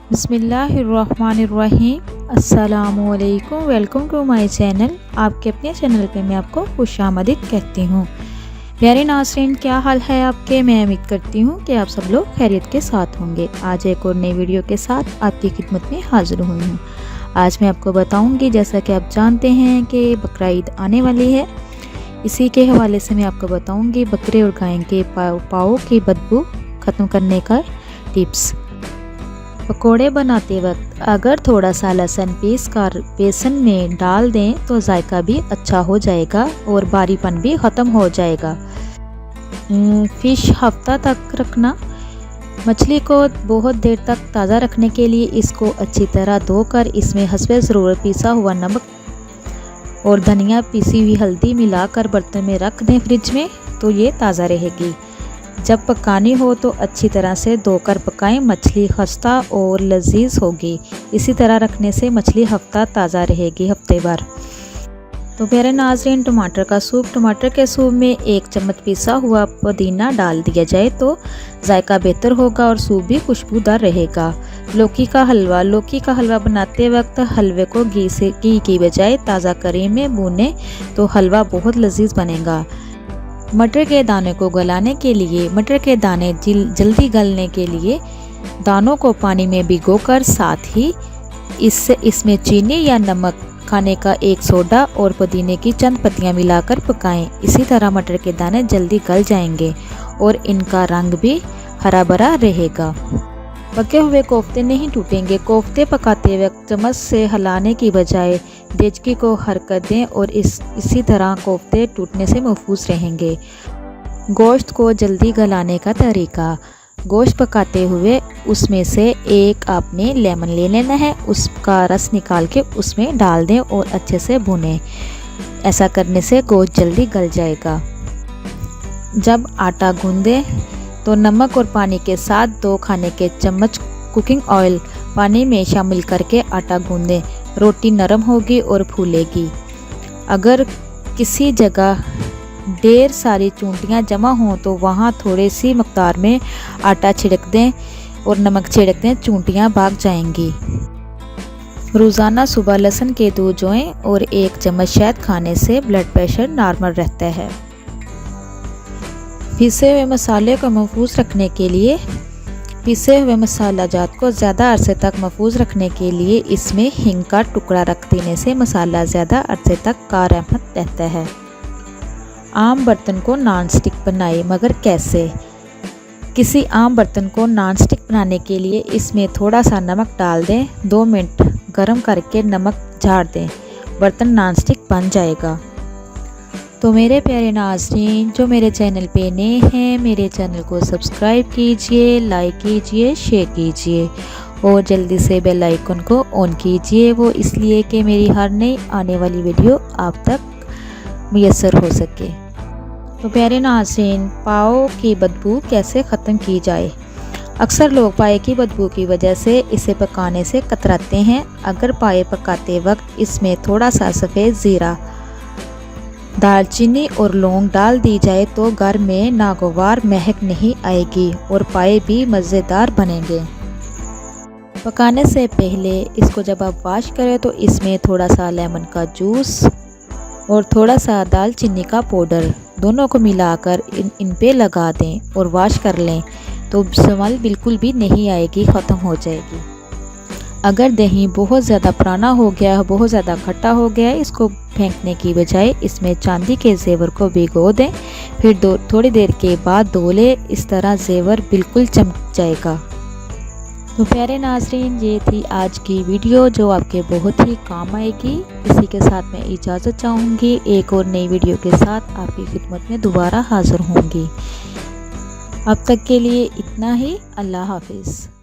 बिस्मिल्लाहिर्रहमानिर्रहीम। अस्सलामुअलैकुम। Welcome to my channel. आपके अपने चैनल पे मैं आपको खुशामदीद कहती हूँ। प्यारे नाज़रीन, क्या हाल है आपके? मैं उम्मीद करती हूँ कि आप सब लोग खैरियत के साथ होंगे। आज एक और नई वीडियो के साथ आपकी खिदमत में हाजिर हुई हूँ। आज मैं आपको बताऊँगी, जैसा कि आप जानते हैं कि बकरा ईद आने वाली है, इसी के हवाले से मैं आपको बताऊँगी बकरे और गाय के पाँव की बदबू ख़त्म करने का टिप्स। पकोड़े बनाते वक्त अगर थोड़ा सा लहसुन पीस कर बेसन में डाल दें तो जायका भी अच्छा हो जाएगा और बारीपन भी ख़त्म हो जाएगा। फ़िश हफ्ता तक रखना। मछली को बहुत देर तक ताज़ा रखने के लिए इसको अच्छी तरह धोकर इसमें हस्बे ज़रूरत पिसा हुआ नमक और धनिया, पिसी हुई हल्दी मिलाकर बर्तन में रख दें फ्रिज में, तो ये ताज़ा रहेगी। जब पकानी हो तो अच्छी तरह से धोकर पकाएं। मछली खस्ता और लजीज होगी। इसी तरह रखने से मछली हफ्ता ताज़ा रहेगी, हफ्ते भर। तो प्यारे नाज़रीन, टमाटर का सूप। टमाटर के सूप में 1 चम्मच पिसा हुआ पुदीना डाल दिया जाए तो जायका बेहतर होगा और सूप भी खुशबूदार रहेगा। लौकी का हलवा। लौकी का हलवा बनाते वक्त हलवे को घी की बजाय ताज़ा करी में भूनें तो हलवा बहुत लजीज बनेगा। मटर के दाने को गलाने के लिए, मटर के दाने जल्दी गलने के लिए दानों को पानी में भिगोकर साथ ही इसमें चीनी या नमक, खाने का 1 सोडा और पुदीने की चंद पत्तियां मिलाकर पकाएं। इसी तरह मटर के दाने जल्दी गल जाएंगे और इनका रंग भी हरा भरा रहेगा। पके हुए कोफ्ते नहीं टूटेंगे। कोफ्ते पकाते वक्त चम्मच से हिलाने की बजाय देचकी को हरकत दें और इसी तरह कोफ्ते टूटने से महफूज रहेंगे। गोश्त को जल्दी गलाने का तरीका। गोश्त पकाते हुए उसमें से एक आपने लेमन ले लेना है, उसका रस निकाल के उसमें डाल दें और अच्छे से भुनें। ऐसा करने से गोश्त जल्दी गल जाएगा। जब आटा गूंदें तो नमक और पानी के साथ 2 खाने के चम्मच कुकिंग ऑयल पानी में शामिल करके आटा गूंदें। रोटी नरम होगी और फूलेगी। अगर किसी जगह ढेर सारी चूंटियां जमा हों तो वहां थोड़ी सी मकदार में आटा छिड़क दें और नमक छिड़क दें, चूंटियां भाग जाएंगी। रोज़ाना सुबह लहसुन के दूध जोएं और 1 चम्मच शहद खाने से ब्लड प्रेशर नॉर्मल रहता है। पिसे हुए मसाले को महफूज रखने के लिए, पिसे हुए मसाला जात को ज़्यादा अरसे तक महफूज रखने के लिए इसमें हींग का टुकड़ा रख देने से मसाला ज़्यादा अरसे तक कारआमद रहता है। आम बर्तन को नॉन स्टिक बनाएं, मगर कैसे? किसी आम बर्तन को नॉन स्टिक बनाने के लिए इसमें थोड़ा सा नमक डाल दें, 2 मिनट गर्म करके नमक झाड़ दें, बर्तन नॉन स्टिक बन जाएगा। तो मेरे प्यारे नाज़रीन, जो मेरे चैनल पे नए हैं, मेरे चैनल को सब्सक्राइब कीजिए, लाइक कीजिए, शेयर कीजिए और जल्दी से बेल आइकन को ऑन कीजिए। वो इसलिए कि मेरी हर नई आने वाली वीडियो आप तक मुयस्सर हो सके। तो प्यारे नाज़रीन, पाँव की बदबू कैसे ख़त्म की जाए? अक्सर लोग पाए की बदबू की वजह से इसे पकाने से कतराते हैं। अगर पाए पकाते वक्त इसमें थोड़ा सा सफ़ेद ज़ीरा, दालचीनी और लौंग डाल दी जाए तो घर में नागवार महक नहीं आएगी और पाए भी मज़ेदार बनेंगे। पकाने से पहले इसको जब आप वॉश करें तो इसमें थोड़ा सा लेमन का जूस और थोड़ा सा दालचीनी का पाउडर दोनों को मिलाकर इन पे लगा दें और वॉश कर लें तो स्मेल बिल्कुल भी नहीं आएगी, ख़त्म हो जाएगी। अगर दही बहुत ज़्यादा पुराना हो गया, बहुत ज़्यादा खट्टा हो गया, इसको फेंकने की बजाय इसमें चांदी के जेवर को भिगो दें, फिर थोड़ी देर के बाद धो लें। इस तरह जेवर बिल्कुल चमक जाएगा। तो प्यारे नाज़रीन, ये थी आज की वीडियो जो आपके बहुत ही काम आएगी। इसी के साथ मैं इजाज़त चाहूँगी। एक और नई वीडियो के साथ आपकी खिदमत में दोबारा हाज़िर होंगी। अब तक के लिए इतना ही। अल्लाह हाफिज़।